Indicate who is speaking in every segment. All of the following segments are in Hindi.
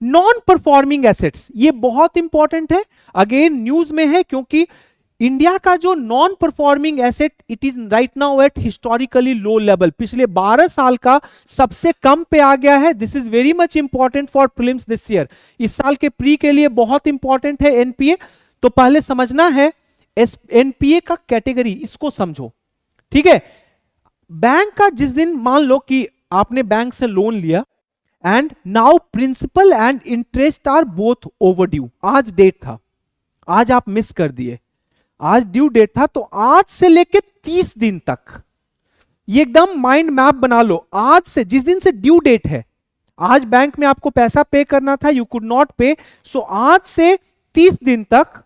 Speaker 1: नॉन परफॉर्मिंग एसेट्स, ये बहुत इंपॉर्टेंट है, अगेन न्यूज में है, क्योंकि इंडिया का जो non performing asset it is right now at historically low level, पिछले 12 साल का सबसे कम पे आ गया है। This is very much important for prelims this year, इस साल के प्री के लिए बहुत इंपॉर्टेंट है एनपीए। तो पहले समझना है एनपीए का कैटेगरी, इसको समझो, ठीक है। बैंक का जिस दिन मान लो कि आपने बैंक से लोन लिया and now principal and interest are both overdue, आज डेट था, आज आप मिस कर दिए, आज ड्यू डेट था, तो आज से लेके 30 दिन तक, ये एकदम माइंड मैप बना लो, आज से जिस दिन से ड्यू डेट है, आज बैंक में आपको पैसा पे करना था, यू कुड नॉट पे, सो आज से 30 दिन तक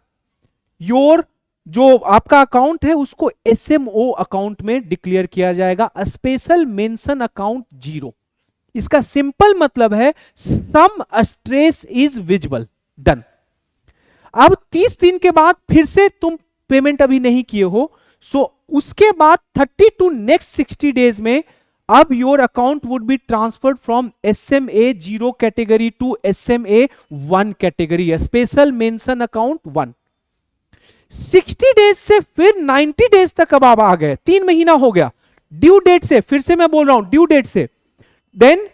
Speaker 1: योर जो आपका अकाउंट है उसको एसएमओ अकाउंट में डिक्लेयर किया जाएगा, स्पेशल मेंशन अकाउंट जीरो। इसका सिंपल मतलब है some stress is visible, done. अब 30 दिन के बाद फिर से तुम पेमेंट अभी नहीं किए हो, सो उसके बाद 30 टू नेक्स्ट 60 डेज में अब your account would be transferred from SMA 0 category to SMA 1 category, special mention account 1। 60 days से फिर 90 डेज तक अब आप आ गए, 3 महीना हो गया ड्यू डेट से, फिर से मैं बोल रहा हूं ड्यू डेट से, देन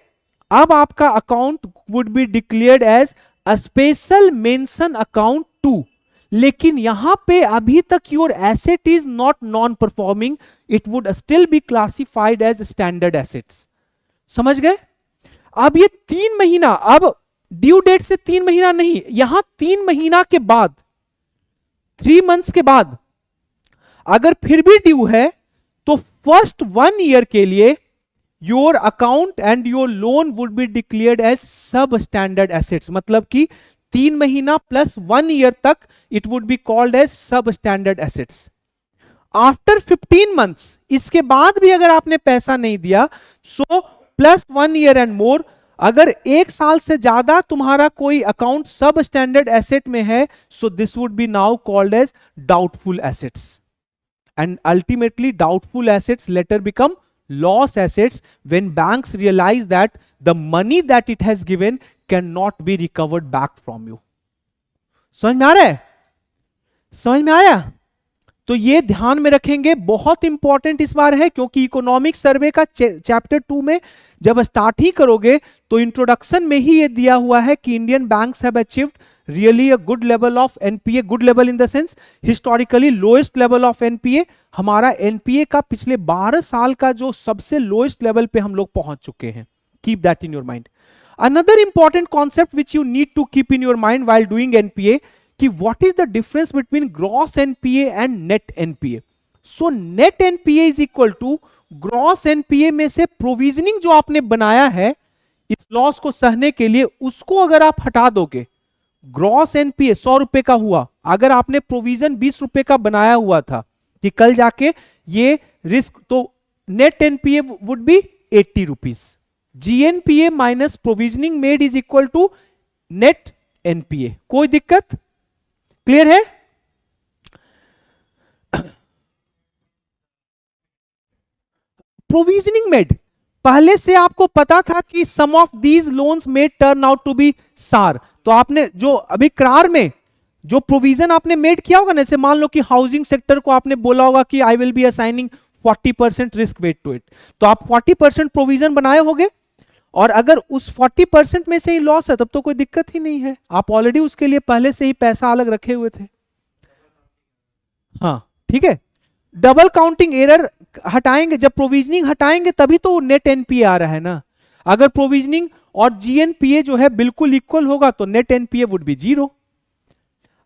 Speaker 1: अब आपका account would be declared as a special mention account 2। लेकिन यहां पे अभी तक your asset is not non performing, it would still be classified as standard assets. समझ गए? अब ये 3 महीना, अब ड्यू डेट से 3 महीना नहीं, यहां 3 महीना के बाद, 3 मंथ्स के बाद अगर फिर भी ड्यू है तो फर्स्ट 1 ईयर के लिए your account and your loan would be declared as substandard assets, मतलब कि 3 महीना प्लस 1 ईयर तक it would be called as substandard assets. After 15 months, इसके बाद भी अगर आपने पैसा नहीं दिया, so plus 1 year and more, अगर 1 साल से ज्यादा तुम्हारा कोई अकाउंट सब स्टैंडर्ड एसेट में है, so this would be now called as doubtful assets, and ultimately doubtful assets later become loss assets when banks realize that the money that it has given cannot be recovered back from you। समझ में आ रहा है? समझ में आया? तो ये ध्यान में रखेंगे, बहुत इंपॉर्टेंट इस बार है, क्योंकि इकोनॉमिक सर्वे का चैप्टर 2 में जब स्टार्ट ही करोगे तो इंट्रोडक्शन में ही ये दिया हुआ है कि Indian banks have achieved really a good level of NPA, good level in the sense historically lowest level of NPA. हमारा एनपीए का पिछले 12 साल का जो सबसे लोएस्ट लेवल पे हम लोग पहुंच चुके हैं। Keep that in your mind. Another important concept which you need to keep in your mind while doing NPA, कि what is the difference between gross NPA and net NPA. So net NPA is equal to gross NPA में से प्रोविजनिंग जो आपने बनाया है इस लॉस को सहने के लिए, उसको अगर आप हटा दोगे, ग्रॉस एनपीए 100 रुपए का हुआ, अगर आपने प्रोविजन 20 रुपए का बनाया हुआ था कि कल जाके ये रिस्क, तो net NPA would be 80 rupees. GNPA minus provisioning made is equal to net NPA. कोई दिक्कत? क्लियर है? प्रोविजनिंग मेड, पहले से आपको पता था कि सम ऑफ दीज लोन्स में टर्न आउट टू बी सार, तो आपने जो अभी करार में जो प्रोविजन आपने मेड किया होगा ना, जैसे मान लो कि हाउसिंग सेक्टर को आपने बोला होगा कि I will be assigning 40% risk weight to it, तो आप 40% प्रोविजन बनाए होंगे, और अगर उस 40% में से ही लॉस है तब तो कोई दिक्कत ही नहीं है, आप ऑलरेडी उसके लिए पहले से ही पैसा अलग रखे हुए थे। हाँ ठीक है, डबल काउंटिंग एरर हटाएंगे, जब प्रोविजनिंग हटाएंगे तभी तो नेट एनपीए आ रहा है ना। अगर प्रोविजनिंग और जीएनपीए जो है बिल्कुल इक्वल होगा तो नेट एनपीए वुड बी 0।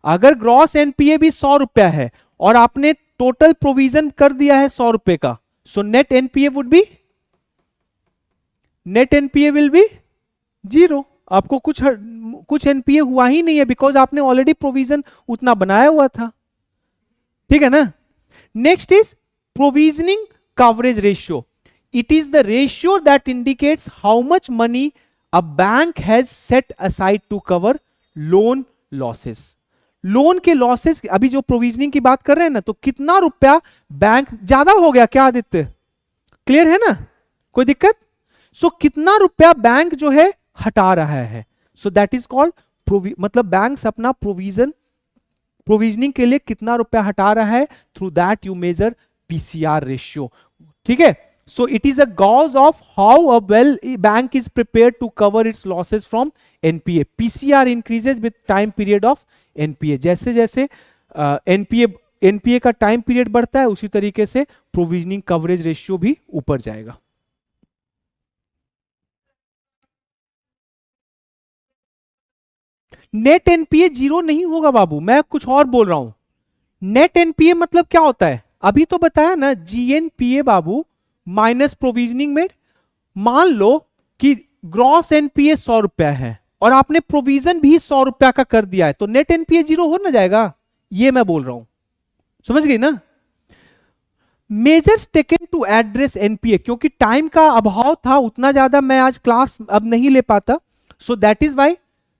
Speaker 1: अगर ग्रॉस एनपीए भी 100 रुपया है और आपने टोटल प्रोविजन कर दिया है 100 रुपए का, सो net NPA would B, net NPA will be 0। आपको कुछ एनपीए हुआ ही नहीं है, बिकॉज आपने ऑलरेडी प्रोविजन उतना बनाया हुआ था। ठीक है ना? Next is provisioning coverage ratio. It is the ratio that indicates how much money a bank has set aside to cover loan losses. Loan के लॉसेस, अभी जो प्रोविजनिंग की बात कर रहे हैं ना, तो कितना रुपया बैंक, ज्यादा हो गया क्या आदित्य? क्लियर है ना? कोई दिक्कत? सो कितना रुपया बैंक जो है हटा रहा है, सो दैट इज कॉल्ड मतलब बैंक्स अपना प्रोविजनिंग के लिए कितना रुपया हटा रहा है, through that you measure PCR ratio. ठीक है, so it is a gauge of how a well bank is prepared to cover its losses from NPA. PCR increases with time period of NPA. जैसे जैसे NPA का टाइम पीरियड बढ़ता है उसी तरीके से प्रोविजनिंग कवरेज रेशियो भी ऊपर जाएगा। नेट एनपीए जीरो नहीं होगा बाबू, मैं कुछ और बोल रहा हूं। नेट एनपीए मतलब क्या होता है, अभी तो बताया ना, जीएनपीए बाबू माइनस प्रोविजनिंग में। मान लो कि ग्रॉस एनपीए 100 रुपया है और आपने प्रोविजन भी 100 रुपया का कर दिया है, तो नेट एनपीए जीरो हो ना जाएगा, ये मैं बोल रहा हूं, समझ गई ना। Measures taken to address NPA, क्योंकि टाइम का अभाव था, उतना ज्यादा मैं आज क्लास अब नहीं ले पाता, so that is why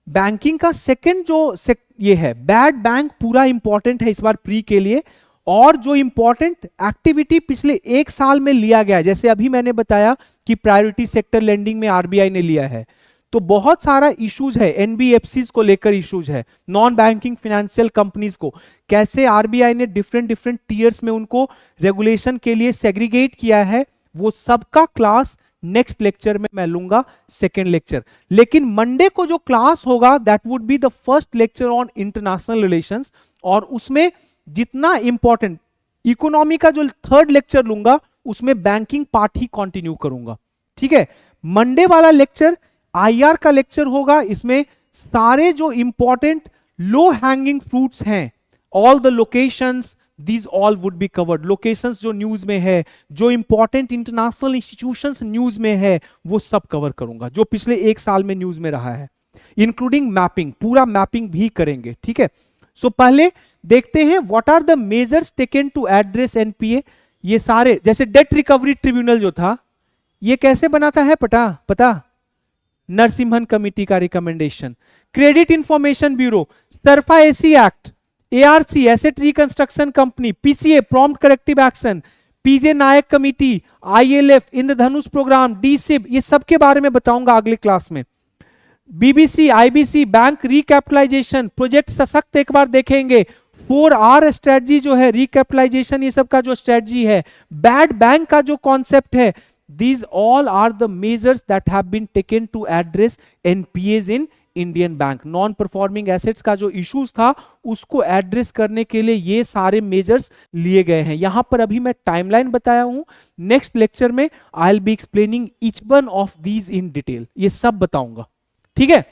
Speaker 1: banking का सेकंड जो ये है बैड बैंक पूरा इंपॉर्टेंट है इस बार प्री के लिए। और जो इंपॉर्टेंट एक्टिविटी पिछले एक साल में लिया गया है, जैसे अभी मैंने बताया कि प्रायोरिटी सेक्टर लेंडिंग में आरबीआई ने लिया है, तो बहुत सारा इश्यूज है, एनबीएफसीज को लेकर इश्यूज है, नॉन बैंकिंग फाइनेंशियल कंपनीज को कैसे आरबीआई ने डिफरेंट टीयर्स में उनको रेगुलेशन के लिए सेग्रीगेट किया है, वो सबका क्लास नेक्स्ट लेक्चर में मैं लूंगा, सेकेंड लेक्चर। लेकिन मंडे को जो क्लास होगा that would be the first lecture on international relations, और उसमें जितना इंपॉर्टेंट इकोनॉमी का जो थर्ड लेक्चर लूंगा उसमें बैंकिंग पार्ट ही कंटिन्यू करूंगा। ठीक है, मंडे वाला लेक्चर आईआर का लेक्चर होगा, इसमें सारे जो इंपॉर्टेंट लो हैंगिंग फ्रूट्स हैं, all the locations, these all would be covered। Locations जो न्यूज में है, जो इंपॉर्टेंट इंटरनेशनल इंस्टीट्यूशंस न्यूज में है, वो सब कवर करूंगा जो पिछले एक साल में न्यूज में रहा है, इंक्लूडिंग मैपिंग, पूरा मैपिंग भी करेंगे। ठीक है, सो पहले देखते हैं what are the measures taken to address NPA. ये सारे, जैसे डेट रिकवरी ट्रिब्यूनल जो था, ये कैसे बनाता है पता नरसिम्हन कमिटी का recommendation, credit information bureau, SARFAESI act, ARC asset reconstruction company, PCA prompt corrective action, PJ Nayak committee, ILF, Indradhanush programme, डीसिब, ये सब के बारे में बताऊंगा अगले क्लास में। BBC, IBC, bank recapitalisation, project Sashakt एक बार देखेंगे, 4R स्ट्रेटजी जो है रिकैपिटलाइजेशन, ये सब का जो स्ट्रेटजी है, बैड बैंक का जो कॉन्सेप्ट है, these all are the measures that have been taken to address NPAs in Indian bank. Non performing assets का जो इश्यूज था उसको एड्रेस करने के लिए ये सारे मेजर्स लिए गए हैं। यहां पर अभी मैं टाइमलाइन बताया हूं, नेक्स्ट लेक्चर में आई will be explaining each one of these in detail, ये सब बताऊंगा। ठीक है।